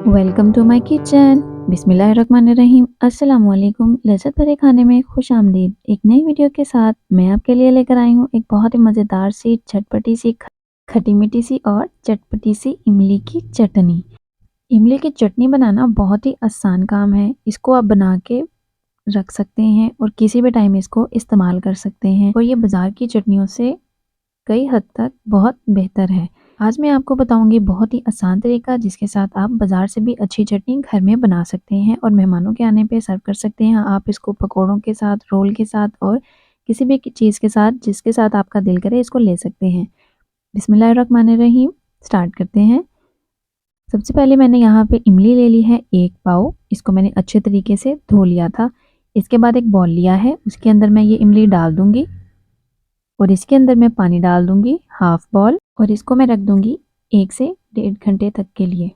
Welcome to my kitchen. बिस्मिल्लाहिर्रहमानिर्रहीम। अस्सलाम वालेकुम। लज़्ज़त भरे खाने में खुश आमदीद। एक नई वीडियो के साथ मैं आपके लिए लेकर आई हूँ एक बहुत ही मज़ेदार सी झटपटी सी खट्टी मीठी सी और चटपटी सी इमली की चटनी। इमली की चटनी बनाना बहुत ही आसान काम है। इसको आप बना के रख सकते हैं और किसी भी टाइम इसको इस्तेमाल कर सकते हैं और ये बाज़ार की चटनियों से कई हद तक बहुत बेहतर है। आज मैं आपको बताऊंगी बहुत ही आसान तरीका जिसके साथ आप बाज़ार से भी अच्छी चटनी घर में बना सकते हैं और मेहमानों के आने पे सर्व कर सकते हैं। आप इसको पकौड़ों के साथ, रोल के साथ और किसी भी चीज़ के साथ जिसके साथ आपका दिल करे इसको ले सकते हैं। बिस्मिल्लाहिर्रहमानिर्रहीम। स्टार्ट करते हैं। सबसे पहले मैंने यहाँ पे इमली ले ली है 1 पाव। इसको मैंने अच्छे तरीके से धो लिया था। इसके बाद एक बॉल लिया है, उसके अंदर मैं ये इमली डाल दूंगी और इसके अंदर मैं पानी डाल दूंगी हाफ बॉल और इसको मैं रख दूंगी 1 से 1.5 घंटे तक के लिए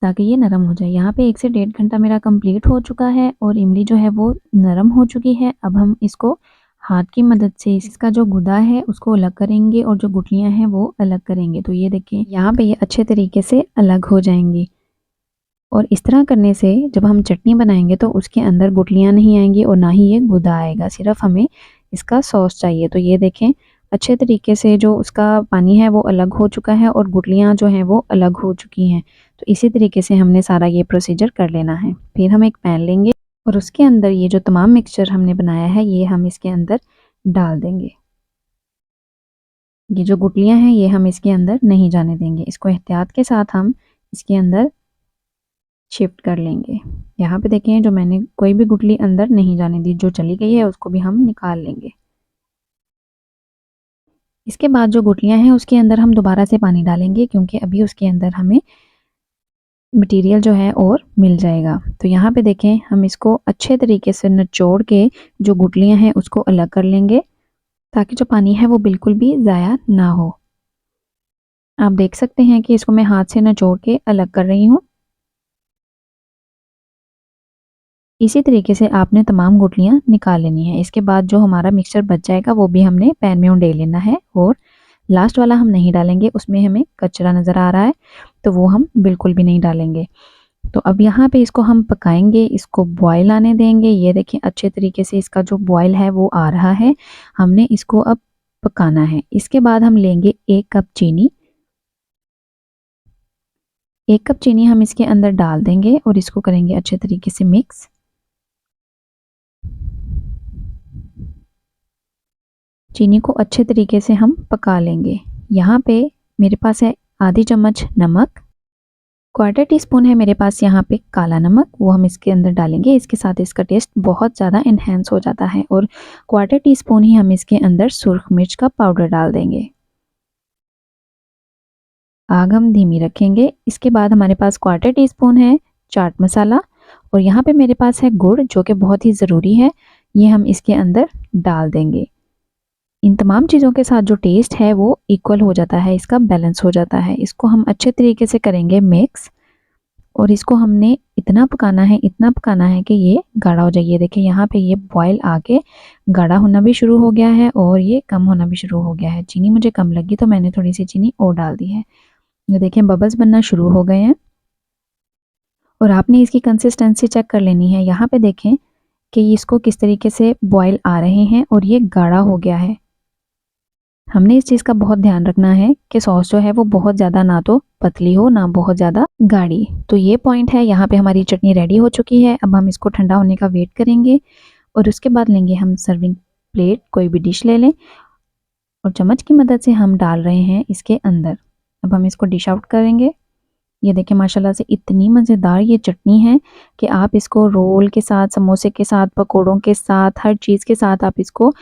ताकि ये नरम हो जाए। यहाँ पे 1 से 1.5 घंटा मेरा कंप्लीट हो चुका है और इमली जो है वो नरम हो चुकी है। अब हम इसको हाथ की मदद से इसका जो गुदा है उसको अलग करेंगे और जो गुठलियाँ हैं वो अलग करेंगे। तो ये देखिए यहाँ पे ये अच्छे तरीके से अलग हो जाएंगी और इस तरह करने से जब हम चटनी बनाएंगे तो उसके अंदर गुठलियाँ नहीं आएंगी और ना ही ये गुदा आएगा। सिर्फ हमें इसका सॉस चाहिए। तो ये देखें अच्छे तरीके से जो उसका पानी है वो अलग हो चुका है और गुठलियाँ जो हैं वो अलग हो चुकी हैं। तो इसी तरीके से हमने सारा ये प्रोसीजर कर लेना है। फिर हम एक पैन लेंगे और उसके अंदर ये जो तमाम मिक्सचर हमने बनाया है ये हम इसके अंदर डाल देंगे। ये जो गुठलियाँ हैं ये हम इसके अंदर नहीं जाने देंगे। इसको एहतियात के साथ हम इसके अंदर शिफ्ट कर लेंगे। यहाँ पे देखें जो मैंने कोई भी गुठली अंदर नहीं जाने दी, जो चली गई है उसको भी हम निकाल लेंगे। इसके बाद जो गुठलियाँ हैं उसके अंदर हम दोबारा से पानी डालेंगे क्योंकि अभी उसके अंदर हमें मटेरियल जो है और मिल जाएगा। तो यहाँ पे देखें हम इसको अच्छे तरीके से निचोड़ के जो गुठलियाँ हैं उसको अलग कर लेंगे ताकि जो पानी है वो बिल्कुल भी ज़ाया ना हो। आप देख सकते हैं कि इसको मैं हाथ से निचोड़ के अलग कर रही हूँ। इसी तरीके से आपने तमाम गुठलियाँ निकाल लेनी है। इसके बाद जो हमारा मिक्सचर बच जाएगा वो भी हमने पैन में उंडेल लेना है और लास्ट वाला हम नहीं डालेंगे, उसमें हमें कचरा नज़र आ रहा है तो वो हम बिल्कुल भी नहीं डालेंगे। तो अब यहाँ पे इसको हम पकाएंगे, इसको बॉयल आने देंगे। ये देखें अच्छे तरीके से इसका जो बॉयल है वो आ रहा है। हमने इसको अब पकाना है। इसके बाद हम लेंगे 1 कप चीनी। 1 कप चीनी हम इसके अंदर डाल देंगे और इसको करेंगे अच्छे तरीके से मिक्स। चीनी को अच्छे तरीके से हम पका लेंगे। यहाँ पे मेरे पास है आधी चम्मच नमक, 1/4 टीस्पून है मेरे पास यहाँ पे काला नमक, वो हम इसके अंदर डालेंगे। इसके साथ इसका टेस्ट बहुत ज़्यादा इन्हेंस हो जाता है। और 1/4 टीस्पून ही हम इसके अंदर सुर्ख मिर्च का पाउडर डाल देंगे। आग हम धीमी रखेंगे। इसके बाद हमारे पास 1/4 टीस्पून है चाट मसाला और यहाँ पे मेरे पास है गुड़ जो कि बहुत ही ज़रूरी है, ये हम इसके अंदर डाल देंगे। इन तमाम चीज़ों के साथ जो टेस्ट है वो इक्वल हो जाता है, इसका बैलेंस हो जाता है। इसको हम अच्छे तरीके से करेंगे मिक्स और इसको हमने इतना पकाना है कि ये गाढ़ा हो जाए। ये देखिए यहाँ पे ये बॉयल आके गाढ़ा होना भी शुरू हो गया है और ये कम होना भी शुरू हो गया है। चीनी मुझे कम लगी तो मैंने थोड़ी सी चीनी और डाल दी है। ये देखिए बबल्स बनना शुरू हो गए हैं और आपने इसकी कंसिस्टेंसी चेक कर लेनी है। यहाँ पे देखें कि इसको किस तरीके से बॉयल आ रहे हैं और ये गाढ़ा हो गया है। हमने इस चीज़ का बहुत ध्यान रखना है कि सॉस जो है वो बहुत ज़्यादा ना तो पतली हो ना बहुत ज़्यादा गाढ़ी। तो ये पॉइंट है। यहाँ पे हमारी चटनी रेडी हो चुकी है। अब हम इसको ठंडा होने का वेट करेंगे और उसके बाद लेंगे हम सर्विंग प्लेट, कोई भी डिश ले लें और चम्मच की मदद से हम डाल रहे हैं इसके अंदर। अब हम इसको डिश आउट करेंगे। ये देखिए माशाल्लाह से इतनी मज़ेदार ये चटनी है कि आप इसको रोल के साथ, समोसे के साथ, पकौड़ों के साथ, हर चीज़ के साथ आप इसको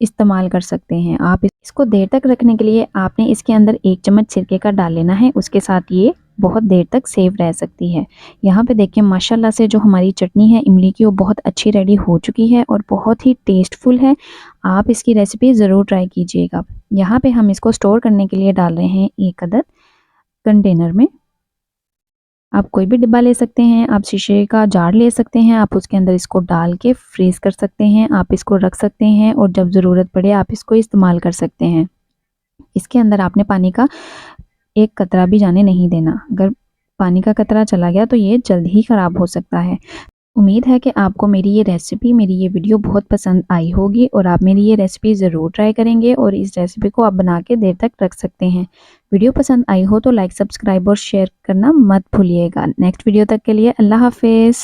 इस्तेमाल कर सकते हैं। आप इसको देर तक रखने के लिए आपने इसके अंदर 1 चम्मच सिरके का डाल लेना है, उसके साथ ये बहुत देर तक सेव रह सकती है। यहाँ पे देखिए माशाल्लाह से जो हमारी चटनी है इमली की वो बहुत अच्छी रेडी हो चुकी है और बहुत ही टेस्टफुल है। आप इसकी रेसिपी ज़रूर ट्राई कीजिएगा। यहाँ पे हम इसको स्टोर करने के लिए डाल रहे हैं 1 अदद कंटेनर में। आप कोई भी डिब्बा ले सकते हैं, आप शीशे का जार ले सकते हैं, आप उसके अंदर इसको डाल के फ्रीज कर सकते हैं। आप इसको रख सकते हैं और जब ज़रूरत पड़े आप इसको इस्तेमाल कर सकते हैं। इसके अंदर आपने पानी का एक कतरा भी जाने नहीं देना। अगर पानी का कतरा चला गया तो ये जल्द ही ख़राब हो सकता है। उम्मीद है कि आपको मेरी ये रेसिपी, मेरी ये वीडियो बहुत पसंद आई होगी और आप मेरी ये रेसिपी ज़रूर ट्राई करेंगे और इस रेसिपी को आप बना के देर तक रख सकते हैं। वीडियो पसंद आई हो तो लाइक, सब्सक्राइब और शेयर करना मत भूलिएगा। नेक्स्ट वीडियो तक के लिए अल्लाह हाफ़िज़।